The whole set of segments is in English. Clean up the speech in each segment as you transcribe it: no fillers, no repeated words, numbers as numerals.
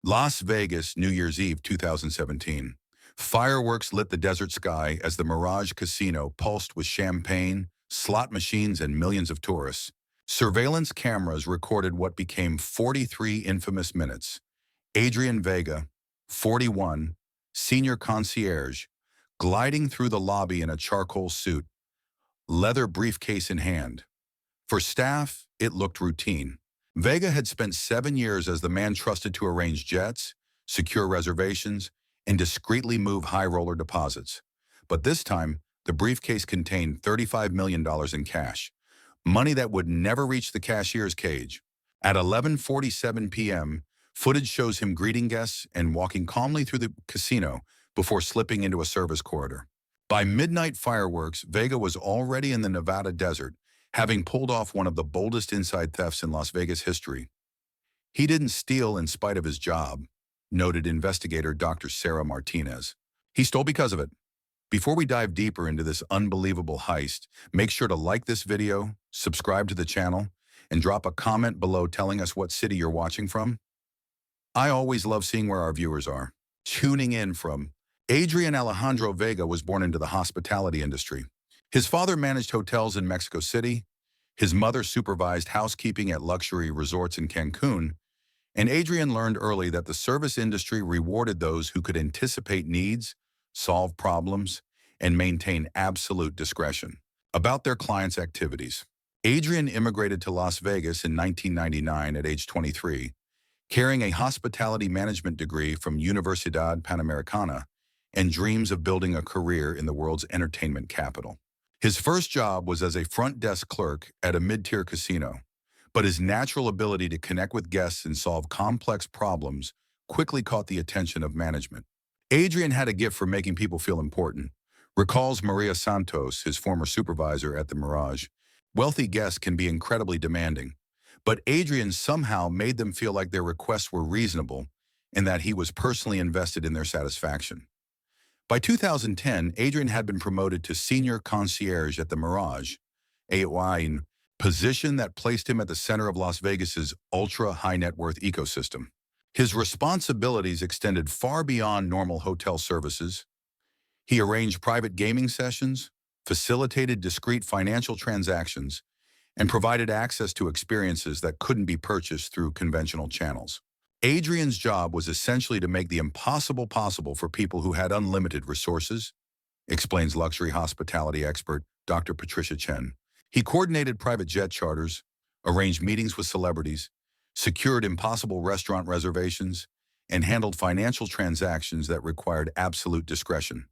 Las Vegas, New Year's Eve 2017. Fireworks lit the desert sky as the Mirage Casino pulsed with champagne, slot machines, and millions of tourists. Surveillance cameras recorded what became 43 infamous minutes. Adrian Vega, 41, senior concierge, gliding through the lobby in a charcoal suit, leather briefcase in hand. For staff, it looked routine. Vega had spent 7 years as the man trusted to arrange jets, secure reservations, and discreetly move high-roller deposits. But this time, the briefcase contained $35 million in cash, money that would never reach the cashier's cage. At 11:47 p.m., footage shows him greeting guests and walking calmly through the casino before slipping into a service corridor. By midnight fireworks, Vega was already in the Nevada desert, having pulled off one of the boldest inside thefts in Las Vegas history. He didn't steal in spite of his job, noted investigator Dr. Sarah Martinez. He stole because of it. Before we dive deeper into this unbelievable heist, make sure to like this video, subscribe to the channel, and drop a comment below telling us what city you're watching from. I always love seeing where our viewers are. Tuning in from Adrian Alejandro Vega was born into the hospitality industry. His father managed hotels in Mexico City, his mother supervised housekeeping at luxury resorts in Cancun, and Adrian learned early that the service industry rewarded those who could anticipate needs, solve problems, and maintain absolute discretion about their clients' activities. Adrian immigrated to Las Vegas in 1999 at age 23, carrying a hospitality management degree from Universidad Panamericana and dreams of building a career in the world's entertainment capital. His first job was as a front desk clerk at a mid-tier casino, but his natural ability to connect with guests and solve complex problems quickly caught the attention of management. Adrian had a gift for making people feel important, recalls Maria Santos, his former supervisor at the Mirage. Wealthy guests can be incredibly demanding, but Adrian somehow made them feel like their requests were reasonable and that he was personally invested in their satisfaction. By 2010, Adrian had been promoted to senior concierge at the Mirage, a wide position that placed him at the center of Las Vegas's ultra-high net worth ecosystem. His responsibilities extended far beyond normal hotel services. He arranged private gaming sessions, facilitated discreet financial transactions, and provided access to experiences that couldn't be purchased through conventional channels. Adrian's job was essentially to make the impossible possible for people who had unlimited resources, explains luxury hospitality expert Dr. Patricia Chen. He coordinated private jet charters, arranged meetings with celebrities, secured impossible restaurant reservations, and handled financial transactions that required absolute discretion.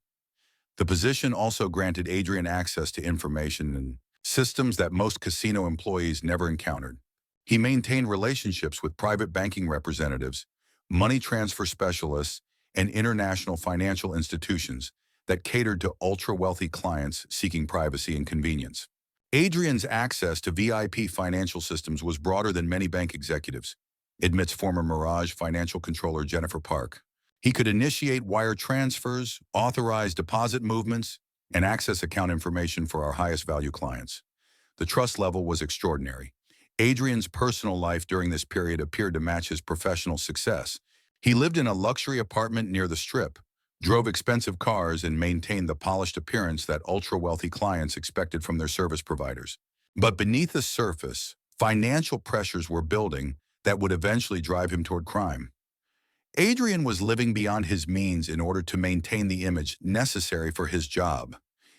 The position also granted Adrian access to information and systems that most casino employees never encountered. He maintained relationships with private banking representatives, money transfer specialists, and international financial institutions that catered to ultra-wealthy clients seeking privacy and convenience. Adrian's access to VIP financial systems was broader than many bank executives, admits former Mirage financial controller Jennifer Park. He could initiate wire transfers, authorize deposit movements, and access account information for our highest value clients. The trust level was extraordinary. Adrian's personal life during this period appeared to match his professional success. He lived in a luxury apartment near the Strip, drove expensive cars, and maintained the polished appearance that ultra-wealthy clients expected from their service providers. But beneath the surface, financial pressures were building that would eventually drive him toward crime. Adrian was living beyond his means in order to maintain the image necessary for his job,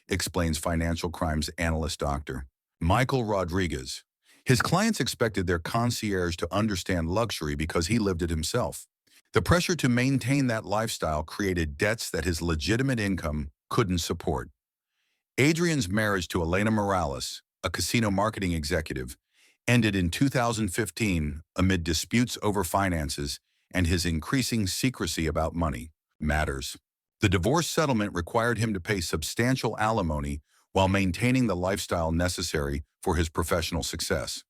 explains financial crimes analyst Dr. Michael Rodriguez. His clients expected their concierge to understand luxury because he lived it himself. The pressure to maintain that lifestyle created debts that his legitimate income couldn't support. Adrian's marriage to Elena Morales, a casino marketing executive, ended in 2015 amid disputes over finances and his increasing secrecy about money matters. The divorce settlement required him to pay substantial alimony while maintaining the lifestyle necessary for his professional success.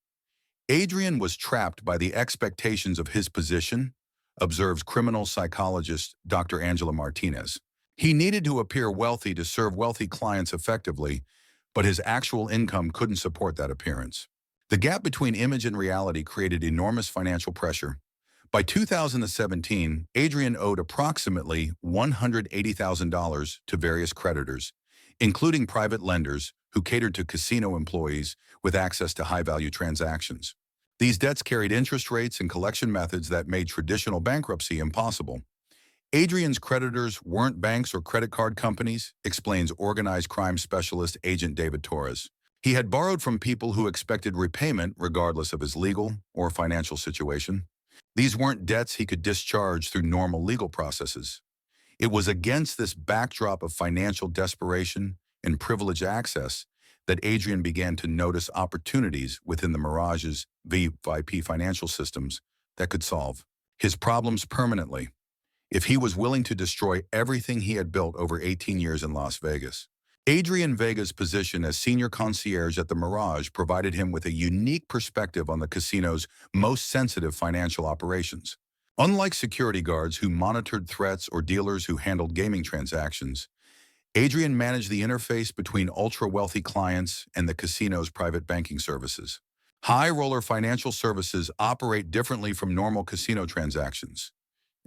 Adrian was trapped by the expectations of his position, observes criminal psychologist Dr. Angela Martinez. He needed to appear wealthy to serve wealthy clients effectively, but his actual income couldn't support that appearance. The gap between image and reality created enormous financial pressure, By 2017, Adrian owed approximately $180,000 to various creditors, including private lenders who catered to casino employees with access to high-value transactions. These debts carried interest rates and collection methods that made traditional bankruptcy impossible. Adrian's creditors weren't banks or credit card companies, explains organized crime specialist Agent David Torres. He had borrowed from people who expected repayment regardless of his legal or financial situation. These weren't debts he could discharge through normal legal processes. It was against this backdrop of financial desperation and privileged access that Adrian began to notice opportunities within the Mirage's VIP financial systems that could solve his problems permanently if he was willing to destroy everything he had built over 18 years in Las Vegas. Adrian Vega's position as senior concierge at the Mirage provided him with a unique perspective on the casino's most sensitive financial operations. Unlike security guards who monitored threats or dealers who handled gaming transactions, Adrian managed the interface between ultra-wealthy clients and the casino's private banking services. High-roller financial services operate differently from normal casino transactions,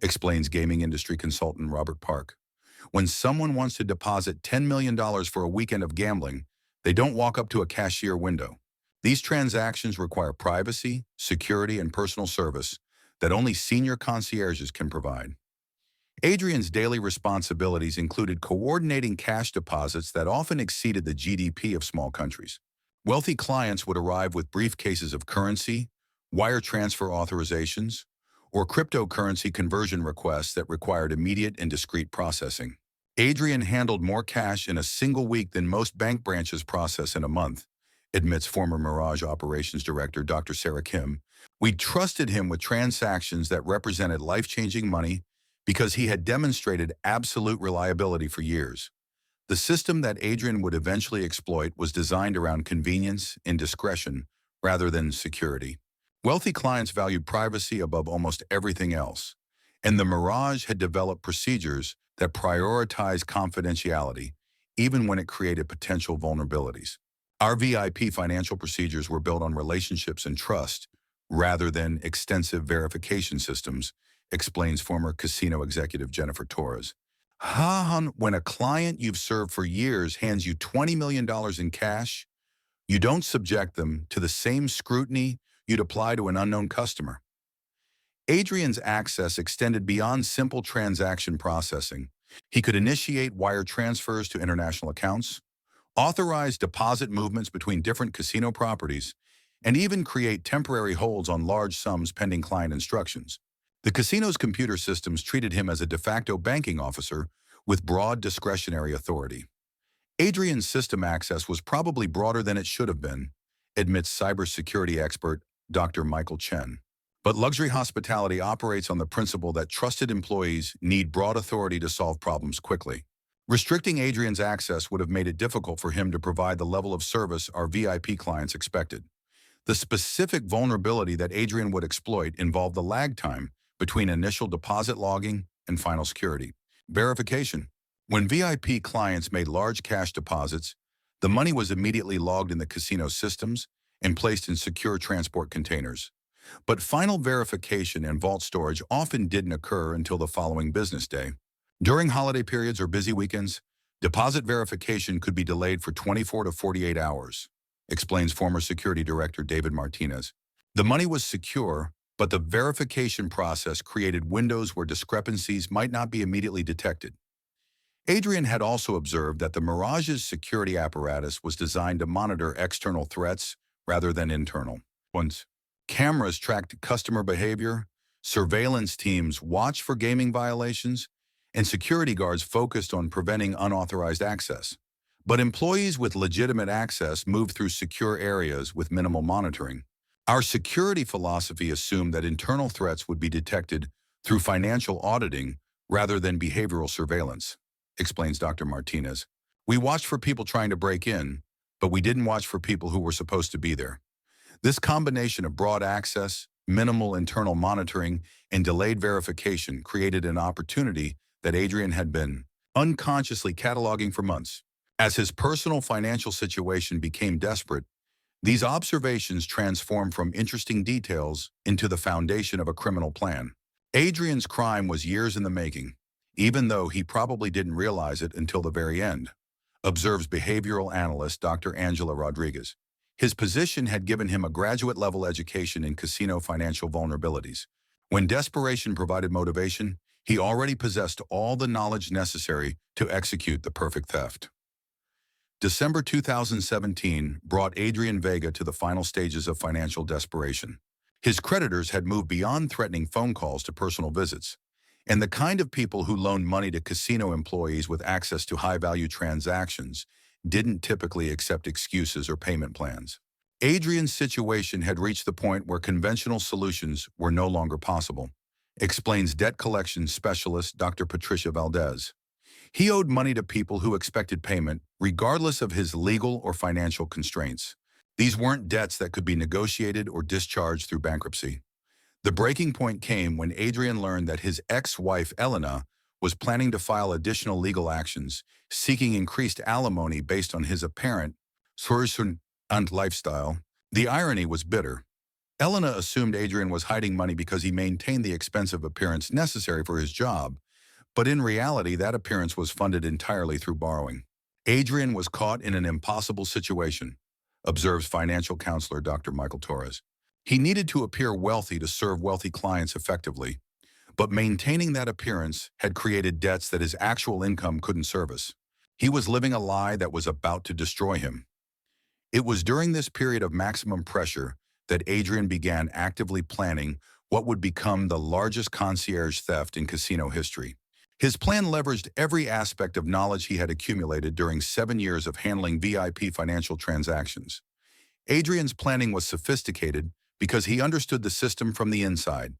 explains gaming industry consultant Robert Park. When someone wants to deposit $10 million for a weekend of gambling, they don't walk up to a cashier window. These transactions require privacy, security, and personal service that only senior concierges can provide. Adrian's daily responsibilities included coordinating cash deposits that often exceeded the GDP of small countries. Wealthy clients would arrive with briefcases of currency, wire transfer authorizations, or cryptocurrency conversion requests that required immediate and discrete processing. Adrian handled more cash in a single week than most bank branches process in a month, admits former Mirage Operations Director Dr. Sarah Kim. We trusted him with transactions that represented life-changing money because he had demonstrated absolute reliability for years. The system that Adrian would eventually exploit was designed around convenience and discretion rather than security. Wealthy clients valued privacy above almost everything else, and the Mirage had developed procedures that prioritized confidentiality, even when it created potential vulnerabilities. Our VIP financial procedures were built on relationships and trust, rather than extensive verification systems, explains former casino executive Jennifer Torres. When a client you've served for years hands you $20 million in cash, you don't subject them to the same scrutiny you'd apply to an unknown customer. Adrian's access extended beyond simple transaction processing. He could initiate wire transfers to international accounts, authorize deposit movements between different casino properties, and even create temporary holds on large sums pending client instructions. The casino's computer systems treated him as a de facto banking officer with broad discretionary authority. Adrian's system access was probably broader than it should have been, admits cybersecurity expert Dr. Michael Chen. But luxury hospitality operates on the principle that trusted employees need broad authority to solve problems quickly. Restricting Adrian's access would have made it difficult for him to provide the level of service our VIP clients expected. The specific vulnerability that Adrian would exploit involved the lag time between initial deposit logging and final security verification. When VIP clients made large cash deposits, the money was immediately logged in the casino systems and placed in secure transport containers. But final verification and vault storage often didn't occur until the following business day. During holiday periods or busy weekends, deposit verification could be delayed for 24 to 48 hours, explains former security director David Martinez. The money was secure, but the verification process created windows where discrepancies might not be immediately detected. Adrian had also observed that the Mirage's security apparatus was designed to monitor external threats rather than internal ones. Cameras tracked customer behavior, surveillance teams watched for gaming violations, and security guards focused on preventing unauthorized access. But employees with legitimate access moved through secure areas with minimal monitoring. Our security philosophy assumed that internal threats would be detected through financial auditing rather than behavioral surveillance, explains Dr. Martinez. We watched for people trying to break in, but we didn't watch for people who were supposed to be there. This combination of broad access, minimal internal monitoring, and delayed verification created an opportunity that Adrian had been unconsciously cataloging for months. As his personal financial situation became desperate, These observations transform from interesting details into the foundation of a criminal plan. Adrian's crime was years in the making, even though he probably didn't realize it until the very end, observes behavioral analyst Dr. Angela Rodriguez. His position had given him a graduate-level education in casino financial vulnerabilities. When desperation provided motivation, he already possessed all the knowledge necessary to execute the perfect theft. December 2017 brought Adrian Vega to the final stages of financial desperation. His creditors had moved beyond threatening phone calls to personal visits, and the kind of people who loaned money to casino employees with access to high-value transactions didn't typically accept excuses or payment plans. Adrian's situation had reached the point where conventional solutions were no longer possible, explains debt collection specialist Dr. Patricia Valdez. He owed money to people who expected payment, regardless of his legal or financial constraints. These weren't debts that could be negotiated or discharged through bankruptcy. The breaking point came when Adrian learned that his ex-wife, Elena, was planning to file additional legal actions, seeking increased alimony based on his apparent Sursun and lifestyle. The irony was bitter. Elena assumed Adrian was hiding money because he maintained the expensive appearance necessary for his job, but in reality, that appearance was funded entirely through borrowing. Adrian was caught in an impossible situation, observes financial counselor Dr. Michael Torres. He needed to appear wealthy to serve wealthy clients effectively, but maintaining that appearance had created debts that his actual income couldn't service. He was living a lie that was about to destroy him. It was during this period of maximum pressure that Adrian began actively planning what would become the largest concierge theft in casino history. His plan leveraged every aspect of knowledge he had accumulated during 7 years of handling VIP financial transactions. Adrian's planning was sophisticated because he understood the system from the inside,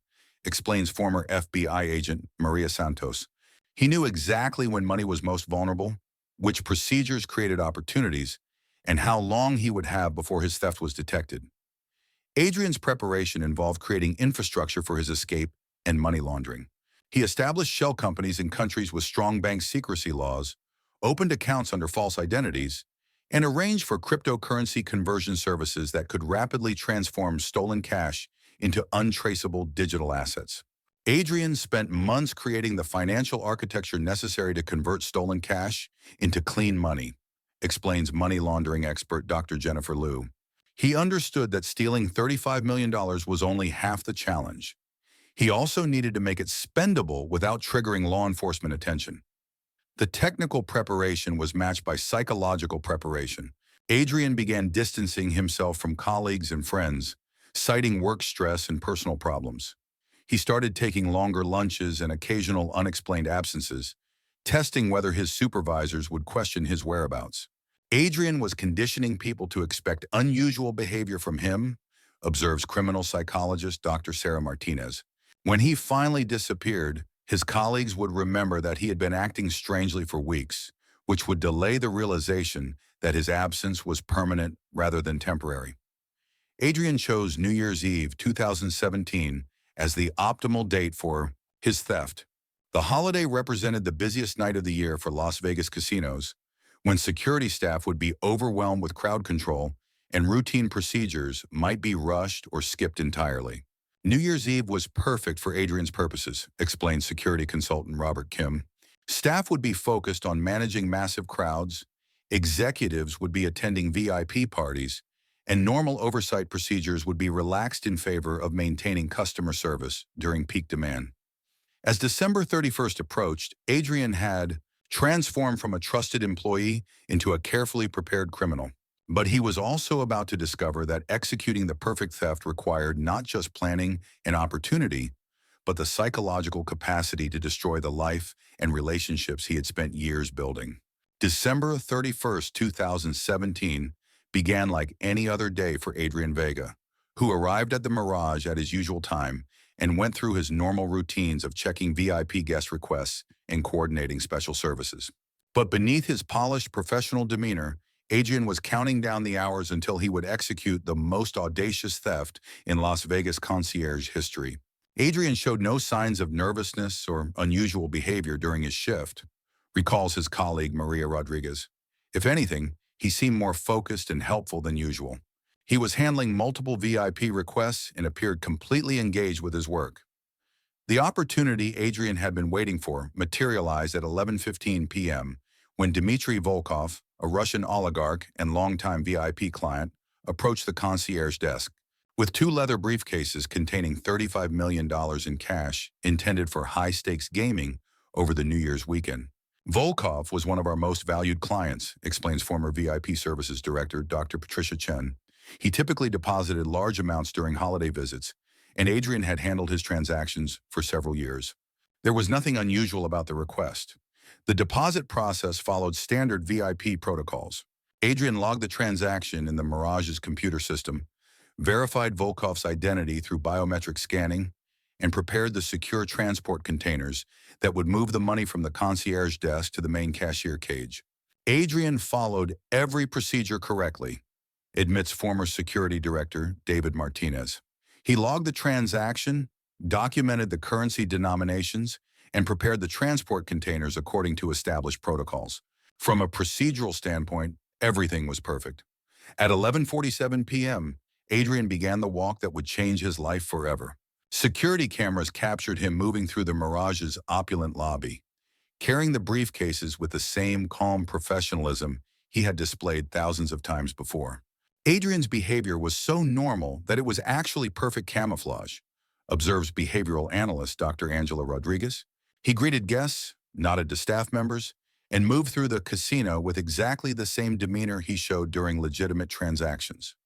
explains former FBI agent Maria Santos. He knew exactly when money was most vulnerable, which procedures created opportunities, and how long he would have before his theft was detected. Adrian's preparation involved creating infrastructure for his escape and money laundering. He established shell companies in countries with strong bank secrecy laws, opened accounts under false identities, and arranged for cryptocurrency conversion services that could rapidly transform stolen cash into untraceable digital assets. Adrian spent months creating the financial architecture necessary to convert stolen cash into clean money, explains money laundering expert Dr. Jennifer Liu. He understood that stealing $35 million was only half the challenge. He also needed to make it spendable without triggering law enforcement attention. The technical preparation was matched by psychological preparation. Adrian began distancing himself from colleagues and friends, citing work stress and personal problems. He started taking longer lunches and occasional unexplained absences, testing whether his supervisors would question his whereabouts. Adrian was conditioning people to expect unusual behavior from him, observes criminal psychologist Dr. Sarah Martinez. When he finally disappeared, his colleagues would remember that he had been acting strangely for weeks, which would delay the realization that his absence was permanent rather than temporary. Adrian chose New Year's Eve 2017 as the optimal date for his theft. The holiday represented the busiest night of the year for Las Vegas casinos, when security staff would be overwhelmed with crowd control and routine procedures might be rushed or skipped entirely. New Year's Eve was perfect for Adrian's purposes, explains security consultant Robert Kim. Staff would be focused on managing massive crowds, executives would be attending VIP parties, and normal oversight procedures would be relaxed in favor of maintaining customer service during peak demand. As December 31st approached, Adrian had transformed from a trusted employee into a carefully prepared criminal. But he was also about to discover that executing the perfect theft required not just planning and opportunity, but the psychological capacity to destroy the life and relationships he had spent years building. December 31st, 2017 began like any other day for Adrian Vega, who arrived at the Mirage at his usual time and went through his normal routines of checking VIP guest requests and coordinating special services. But beneath his polished professional demeanor, Adrian was counting down the hours until he would execute the most audacious theft in Las Vegas concierge history. Adrian showed no signs of nervousness or unusual behavior during his shift, recalls his colleague Maria Rodriguez. If anything, he seemed more focused and helpful than usual. He was handling multiple VIP requests and appeared completely engaged with his work. The opportunity Adrian had been waiting for materialized at 11:15 p.m. when Dmitry Volkov, a Russian oligarch and longtime VIP client, approached the concierge desk. With two leather briefcases containing $35 million in cash intended for high-stakes gaming over the New Year's weekend. Volkov was one of our most valued clients, explains former VIP Services Director Dr. Patricia Chen. He typically deposited large amounts during holiday visits, and Adrian had handled his transactions for several years. There was nothing unusual about the request. The deposit process followed standard VIP protocols. Adrian logged the transaction in the Mirage's computer system, verified Volkov's identity through biometric scanning, and prepared the secure transport containers that would move the money from the concierge desk to the main cashier cage. Adrian followed every procedure correctly, admits former security director David Martinez. He logged the transaction, documented the currency denominations, and prepared the transport containers according to established protocols. From a procedural standpoint, everything was perfect. At 11:47 p.m., Adrian began the walk that would change his life forever. Security cameras captured him moving through the Mirage's opulent lobby, carrying the briefcases with the same calm professionalism he had displayed thousands of times before. Adrian's behavior was so normal that it was actually perfect camouflage, observes behavioral analyst Dr. Angela Rodriguez. He greeted guests, nodded to staff members, and moved through the casino with exactly the same demeanor he showed during legitimate transactions.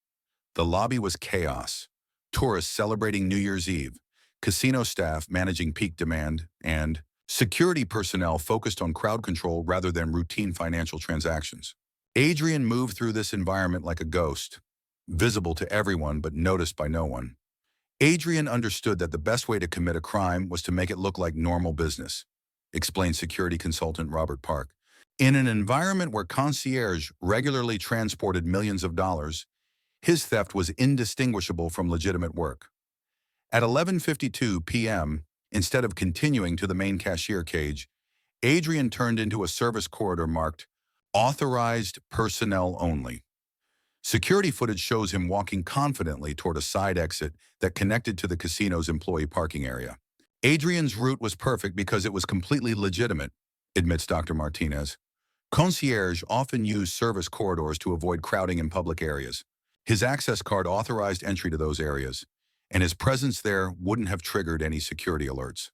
The lobby was chaos. Tourists celebrating New Year's Eve, casino staff managing peak demand, and security personnel focused on crowd control rather than routine financial transactions. Adrian moved through this environment like a ghost, visible to everyone but noticed by no one. Adrian understood that the best way to commit a crime was to make it look like normal business, explained security consultant Robert Park. In an environment where Concierge regularly transported millions of dollars, his theft was indistinguishable from legitimate work. At 11:52 p.m., instead of continuing to the main cashier cage, Adrian turned into a service corridor marked "Authorized Personnel Only." Security footage shows him walking confidently toward a side exit that connected to the casino's employee parking area. Adrian's route was perfect because it was completely legitimate, admits Dr. Martinez. Concierge often used service corridors to avoid crowding in public areas. His access card authorized entry to those areas, and his presence there wouldn't have triggered any security alerts.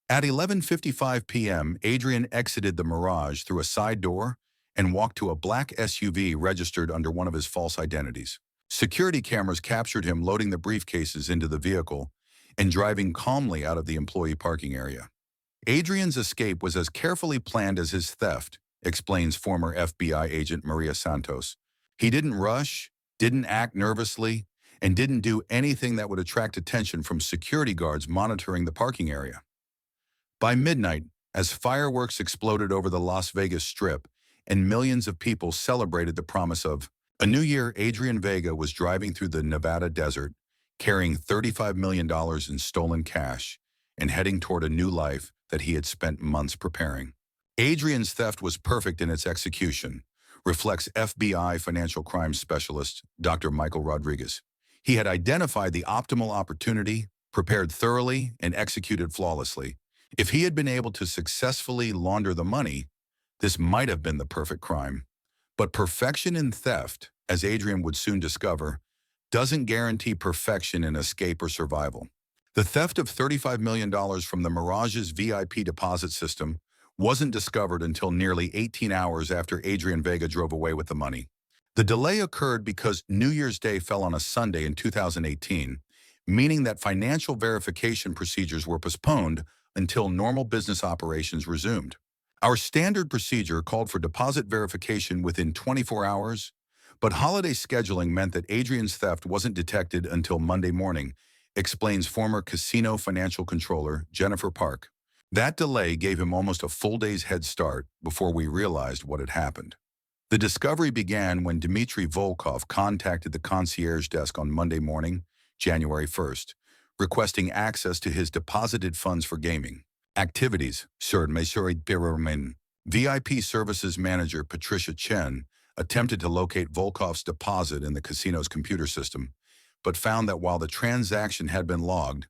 At 11:55 p.m., Adrian exited the Mirage through a side door and walked to a black SUV registered under one of his false identities. Security cameras captured him loading the briefcases into the vehicle and driving calmly out of the employee parking area. Adrian's escape was as carefully planned as his theft, explains former FBI agent Maria Santos. He didn't rush, didn't act nervously, and didn't do anything that would attract attention from security guards monitoring the parking area. By midnight, as fireworks exploded over the Las Vegas Strip and millions of people celebrated the promise of a new year, Adrian Vega was driving through the Nevada desert, carrying $35 million in stolen cash and heading toward a new life that he had spent months preparing. Adrian's theft was perfect in its execution, reflects FBI financial crimes specialist Dr. Michael Rodriguez. He had identified the optimal opportunity, prepared thoroughly, and executed flawlessly. If he had been able to successfully launder the money, this might have been the perfect crime. But perfection in theft, as Adrian would soon discover, doesn't guarantee perfection in escape or survival. The theft of $35 million from the Mirage's VIP deposit system wasn't discovered until nearly 18 hours after Adrian Vega drove away with the money. The delay occurred because New Year's Day fell on a Sunday in 2018, meaning that financial verification procedures were postponed until normal business operations resumed. Our standard procedure called for deposit verification within 24 hours, but holiday scheduling meant that Adrian's theft wasn't detected until Monday morning, explains former casino financial controller Jennifer Park. That delay gave him almost a full day's head start before we realized what had happened. The discovery began when Dmitry Volkov contacted the concierge desk on Monday morning, January 1st, requesting access to his deposited funds for gaming activities. Sir Monsieur Birman, VIP Services Manager Patricia Chen attempted to locate Volkov's deposit in the casino's computer system, but found that while the transaction had been logged,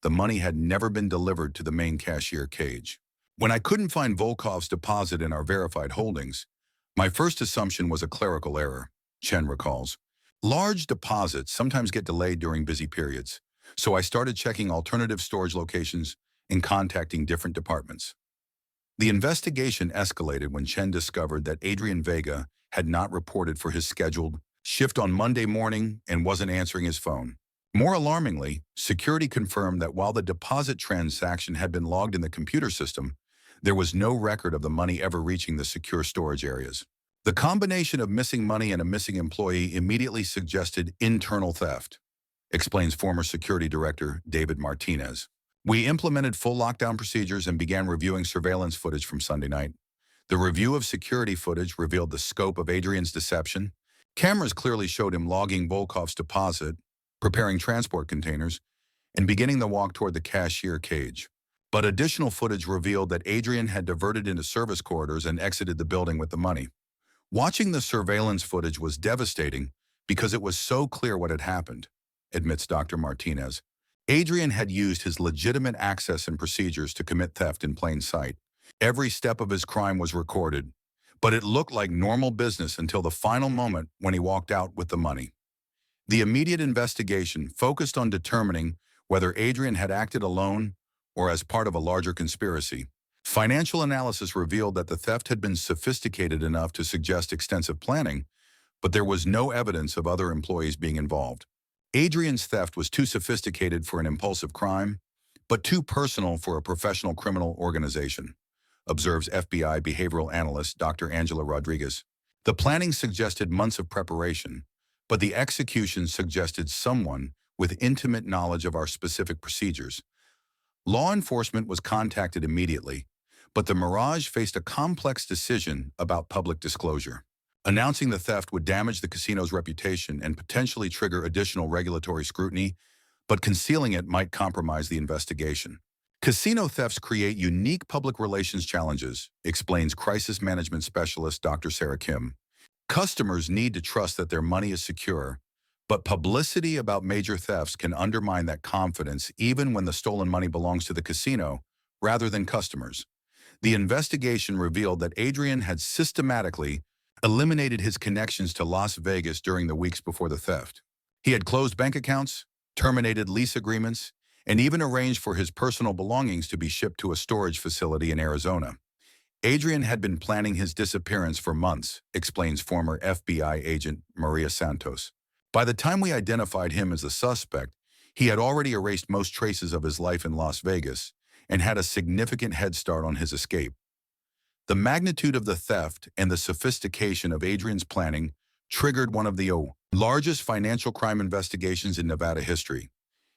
the money had never been delivered to the main cashier cage. When I couldn't find Volkov's deposit in our verified holdings, my first assumption was a clerical error, Chen recalls. Large deposits sometimes get delayed during busy periods, so I started checking alternative storage locations and contacting different departments. The investigation escalated when Chen discovered that Adrian Vega had not reported for his scheduled shift on Monday morning and wasn't answering his phone. More alarmingly, security confirmed that while the deposit transaction had been logged in the computer system, there was no record of the money ever reaching the secure storage areas. The combination of missing money and a missing employee immediately suggested internal theft, explains former security director David Martinez. We implemented full lockdown procedures and began reviewing surveillance footage from Sunday night. The review of security footage revealed the scope of Adrian's deception. Cameras clearly showed him logging Volkov's deposit, preparing transport containers, and beginning the walk toward the cashier cage. But additional footage revealed that Adrian had diverted into service corridors and exited the building with the money. Watching the surveillance footage was devastating because it was so clear what had happened, admits Dr. Martinez. Adrian had used his legitimate access and procedures to commit theft in plain sight. Every step of his crime was recorded, but it looked like normal business until the final moment when he walked out with the money. The immediate investigation focused on determining whether Adrian had acted alone or as part of a larger conspiracy. Financial analysis revealed that the theft had been sophisticated enough to suggest extensive planning, but there was no evidence of other employees being involved. Adrian's theft was too sophisticated for an impulsive crime, but too personal for a professional criminal organization, observes FBI behavioral analyst Dr. Angela Rodriguez. The planning suggested months of preparation, but the execution suggested someone with intimate knowledge of our specific procedures. Law enforcement was contacted immediately, but the Mirage faced a complex decision about public disclosure. Announcing the theft would damage the casino's reputation and potentially trigger additional regulatory scrutiny, but concealing it might compromise the investigation. Casino thefts create unique public relations challenges, explains crisis management specialist Dr. Sarah Kim. Customers need to trust that their money is secure, but publicity about major thefts can undermine that confidence even when the stolen money belongs to the casino rather than customers. The investigation revealed that Adrian had systematically eliminated his connections to Las Vegas during the weeks before the theft. He had closed bank accounts, terminated lease agreements, and even arranged for his personal belongings to be shipped to a storage facility in Arizona. Adrian had been planning his disappearance for months, explains former FBI agent Maria Santos. By the time we identified him as a suspect, he had already erased most traces of his life in Las Vegas and had a significant head start on his escape. The magnitude of the theft and the sophistication of Adrian's planning triggered one of the largest financial crime investigations in Nevada history,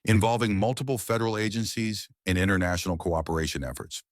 involving multiple federal agencies and international cooperation efforts.